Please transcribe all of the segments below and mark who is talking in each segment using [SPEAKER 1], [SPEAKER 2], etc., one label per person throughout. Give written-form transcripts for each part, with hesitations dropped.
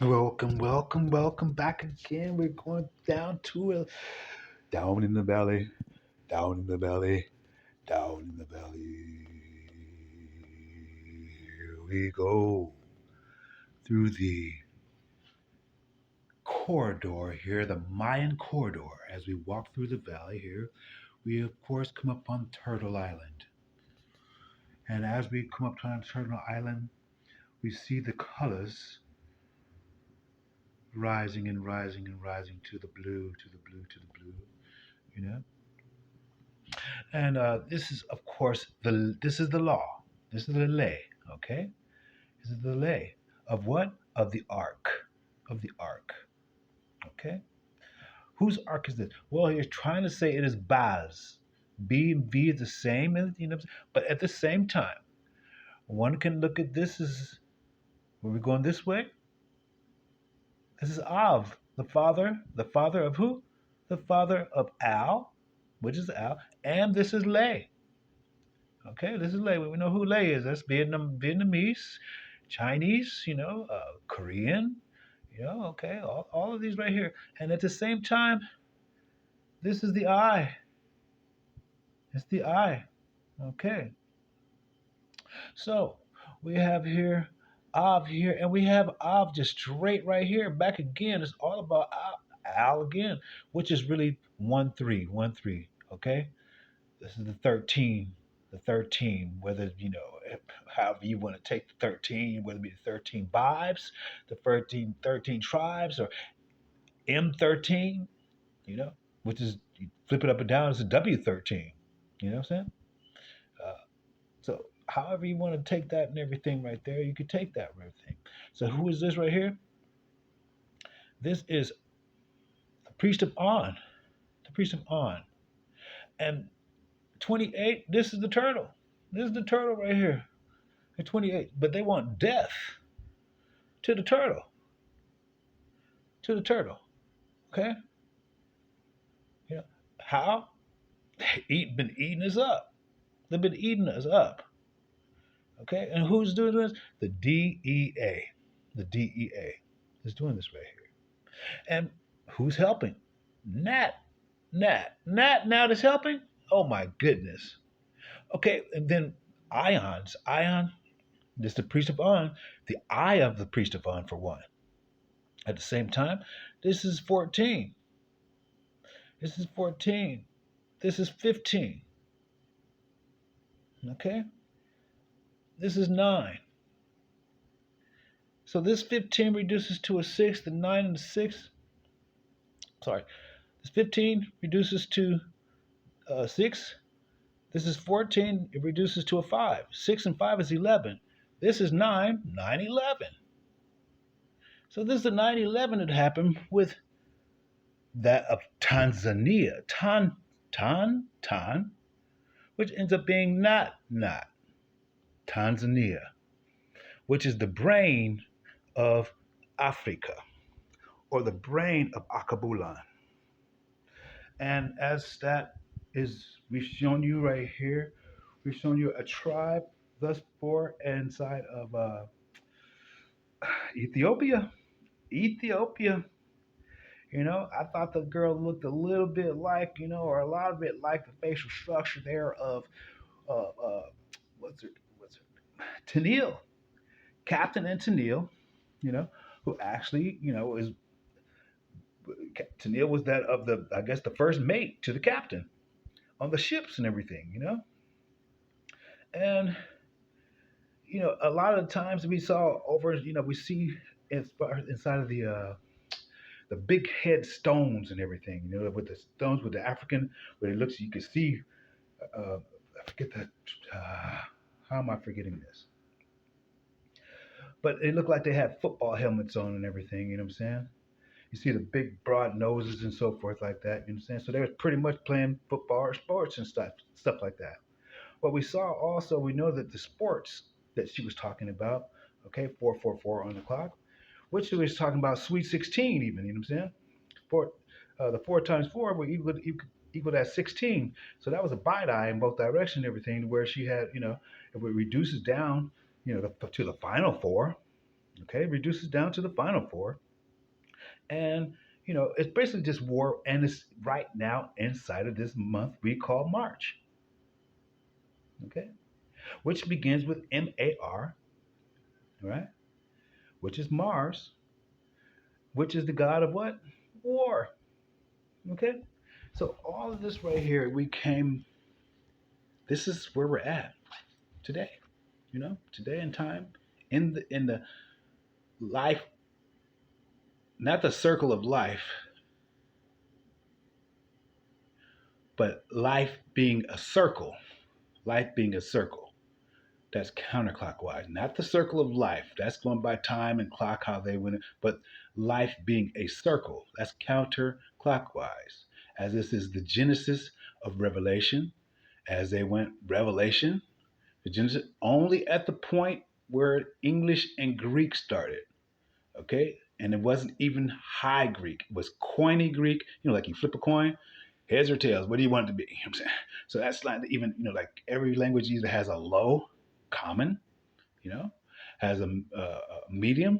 [SPEAKER 1] Welcome back again. We're going down in the valley, down in the valley, down in the valley. Here we go through the corridor here, the Mayan corridor. As we walk through the valley here, we of course come upon Turtle Island. And as we come up to Turtle Island, we see the colors rising and rising and rising to the blue, to the blue, to the blue. You know, and this is, of course, this is the law. This is the lay. Okay, this is the lay of what? Of the ark. Of the ark. Okay, whose ark is this? Well, you're trying to say it is Baal's. B and V is the same, but at the same time, one can look at this as were we going this way? This is Av, the father of who? The father of Al, which is Al, and this is Lay. Okay, this is Lei. We know who Lei is. That's Vietnamese, Chinese, Korean, okay, all of these right here. And at the same time, this is the I. It's the I. Okay. So we have here Av here, and we have Av just straight right here. Back again. It's all about Al again, which is really 1 3, 1 3. Okay. This is the 13, whether, however you want to take the 13, whether it be the 13 vibes, the 13 tribes, or M13, which is, you flip it up and down, it's a W13. You know what I'm saying? Uh, so, however you want to take that and everything right there, you could take that and everything. So, who is this right here? This is the priest of On. The priest of On. And 28, this is the turtle. This is the turtle right here. At 28. But they want death to the turtle. To the turtle. Okay? You know, how? They've been eating us up. They've been eating us up. Okay? And who's doing this? The DEA. The DEA is doing this right here. And who's helping? Nat. Nat now that's helping? Oh my goodness. Okay, and then Ions. Ion, this is the priest of On. The eye of the priest of On for one. At the same time, this is 14. This is 14. This is 15. Okay? This is 9. So this 15 reduces to a 6, the 9 and the 6. Sorry. This 15 reduces to 6. This is 14. It reduces to a 5. 6 and 5 is 11. This is 9. 9, 11. So this is the 9/11 that happened with that of Tanzania. Tan, which ends up being not Tanzania, which is the brain of Africa, or the brain of Akabulan. And as that is, we've shown you right here, we've shown you a tribe thus far inside of Ethiopia. Ethiopia. I thought the girl looked a little bit like, or a lot bit like the facial structure there of, uh, what's her, Tennille, Captain and Tennille, who actually, is Tennille was that of the, I guess, the first mate to the captain on the ships and everything, and a lot of the times we saw over, we see inside of the big head stones and everything, with the stones with the African, where it looks, you can see, I forget that, how am I forgetting this? But it looked like they had football helmets on and everything, you know what I'm saying? You see the big broad noses and so forth like that, you know what I'm saying? So they were pretty much playing football or sports and stuff like that. What we saw also, we know that the sports that she was talking about, okay, 444 on the clock, which she was talking about Sweet 16 even, you know what I'm saying? The 4 times 4 were equal that 16. So that was a bite-eye in both directions and everything, where she had, if it reduces down, to the final four, Okay, reduces down to the final four. And, it's basically just war. And it's right now inside of this month we call March. Okay, which begins with MAR, right? Which is Mars, which is the god of what? War. Okay, so all of this right here, this is where we're at today. Today in time, in the life, not the circle of life, but life being a circle. That's counterclockwise, not the circle of life. That's going by time and clock, how they went, but life being a circle. That's counterclockwise. As this is the genesis of Revelation, as they went Revelation, the Genesis, only at the point where English and Greek started. Okay? And it wasn't even high Greek. It was Koine Greek, like you flip a coin, heads or tails, what do you want it to be? You know what I'm saying? So that's like even, like every language either has a low, common, you know, has a medium,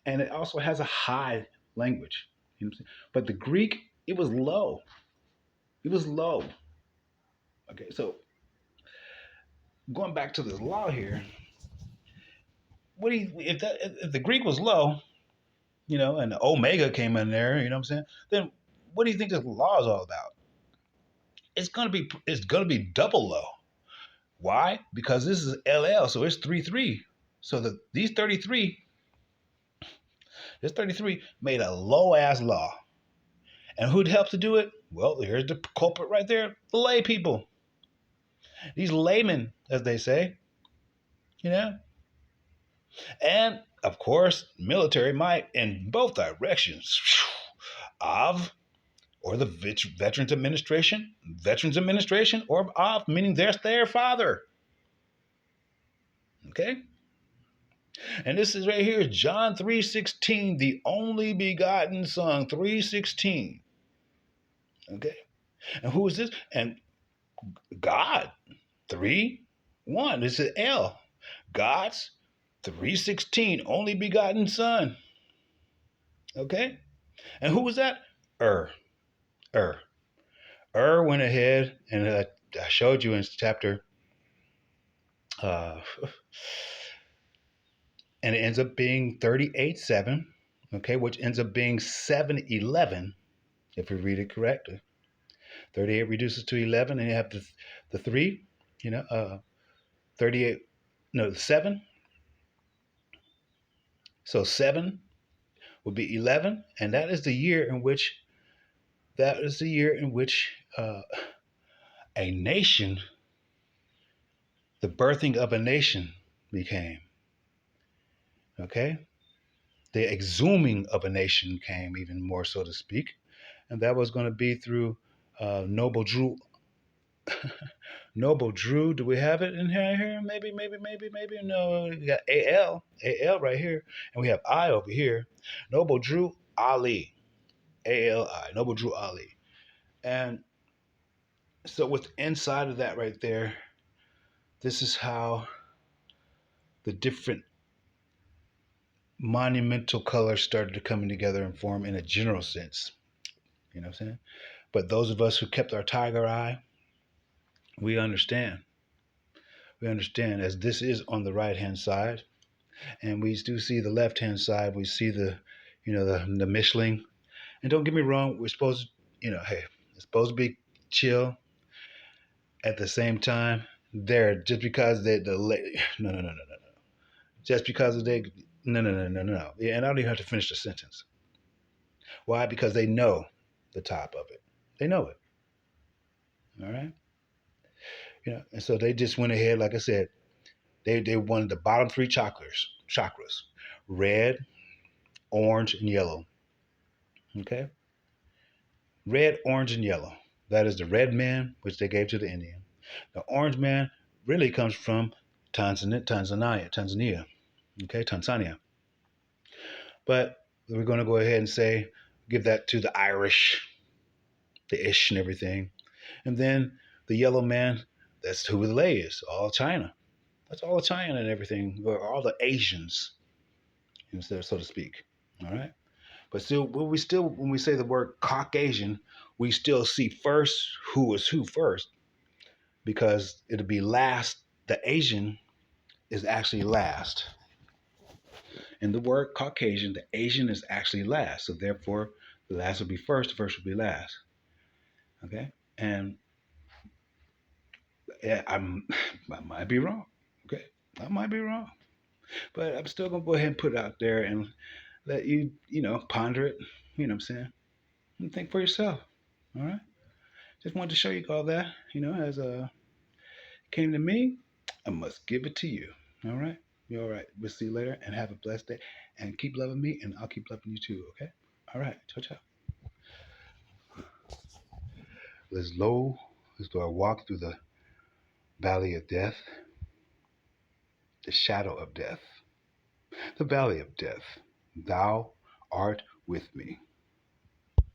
[SPEAKER 1] and it also has a high language. You know what I'm saying? But the Greek, it was low. It was low. Okay, so going back to this law here, what do you if the Greek was low, and the omega came in there, you know what I'm saying? Then what do you think this law is all about? It's gonna be double low. Why? Because this is LL, so it's 3-3. So these 33, this 33 made a low ass law. And who'd help to do it? Well, here's the culprit right there, the lay people. These laymen, as they say, you know? And of course, military might in both directions. Of or the Veterans Administration, or of, meaning there's their father. Okay? And this is right here, John 3:16, the only begotten Son, 3:16. Okay? And who is this? And God, 3:1. This is L. God's 3:16, only begotten Son. Okay? And who was that? Er. Went ahead, and I showed you in chapter uh, and it ends up being 38:7, okay, which ends up being 7:11 if we read it correctly. 38 reduces to 11, and you have the 3, 38, no, 7. So 7 would be 11, and that is the year in which a nation, the birthing of a nation became, okay? The exhuming of a nation came, even more so to speak. And that was going to be through Noble Drew. Noble Drew, do we have it in here? Maybe. No, we got AL right here, and we have I over here. Noble Drew Ali, ALI, Noble Drew Ali. And so with inside of that right there, this is how the different monumental colors started to coming together and form in a general sense. You know what I'm saying? But those of us who kept our tiger eye, we understand. We understand, as this is on the right hand side, and we do see the left hand side. We see the Michelin. And don't get me wrong, we're supposed hey, it's supposed to be chill. At the same time, just because no. Just because of they no. Yeah, and I don't even have to finish the sentence. Why? Because they know the top of it. They know it. All right. And so they just went ahead, like I said, they wanted the bottom three chakras: red, orange, and yellow. Okay, red, orange, and yellow. That is the red man, which they gave to the Indian. The orange man really comes from Tanzania. Okay, Tanzania. But we're going to go ahead and say, give that to the Irish, the Ish and everything. And then the yellow man, that's who the lay is, all China. That's all China and everything, or all the Asians. so to speak. All right. But still, when we say the word Caucasian, we still see first who is who first, because it'll be last. The Asian is actually last. In the word Caucasian, the Asian is actually last. So therefore, the last will be first, the first will be last. Okay? And yeah, I might be wrong. Okay? I might be wrong. But I'm still gonna go ahead and put it out there and let you, ponder it. You know what I'm saying? And think for yourself. All right? Just wanted to show you all that, as came to me, I must give it to you. All right? You're all right. We'll see you later and have a blessed day. And keep loving me, and I'll keep loving you too, okay? All right. Ciao, ciao. As low as though I walk through the valley of death, the shadow of death, the valley of death, thou art with me.